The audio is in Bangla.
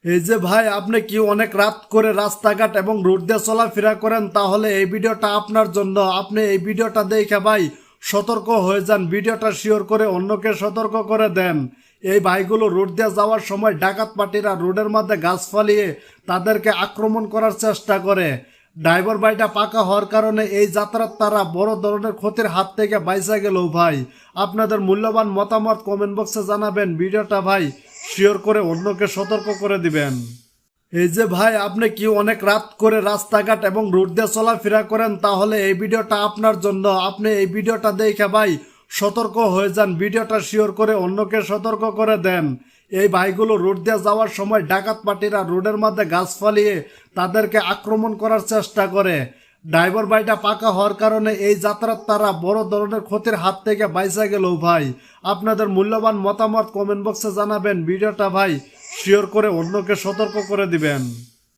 এই যে ভাই, আপনি কি অনেক রাত করে রাস্তাঘাট এবং রোড দিয়ে চলাফেরা করেন, তাহলে এই ভিডিওটা আপনার জন্য। আপনি এই ভিডিওটা দেখে ভাই সতর্ক হয়ে যান, ভিডিওটা শেয়ার করে অন্যকে সতর্ক করে দেন। এই ভাইগুলো রোড দিয়ে যাওয়ার সময় ডাকাত পার্টিরা রোডের মধ্যে গাছ ফালিয়ে তাদেরকে আক্রমণ করার চেষ্টা করে। ড্রাইভার ভাইটা পাকা হওয়ার কারণে এই যাত্রার তারা বড় ধরনের ক্ষতির হাত থেকে বাইসা গেল। ভাই আপনাদের মূল্যবান মতামত কমেন্ট বক্সে জানাবেন, ভিডিওটা ভাই শেয়ার করে অন্যকে সতর্ক করে দিবেন। এই যে ভাই, আপনি কি অনেক রাত করে রাস্তাঘাট এবং রোড দিয়ে চলাফেরা করেন, তাহলে এই ভিডিওটা আপনার জন্য। আপনি এই ভিডিওটা দেখে ভাই সতর্ক হয়ে যান, ভিডিওটা শেয়ার করে অন্যকে সতর্ক করে দেন। এই ভাইগুলো রোড দিয়ে যাওয়ার সময় ডাকাত পার্টিরা রোডের মধ্যে গাছ ফালিয়ে তাদেরকে আক্রমণ করার চেষ্টা করে। ড্রাইভার ভাইটা পাকা হওয়ার কারণে এই যাত্রার তারা বড় ধরনের ক্ষতির হাত থেকে বাইসা গেল। ভাই আপনাদের মূল্যবান মতামত কমেন্ট বক্সে জানাবেন, ভিডিওটা ভাই শেয়ার করে অন্যকে সতর্ক করে দিবেন।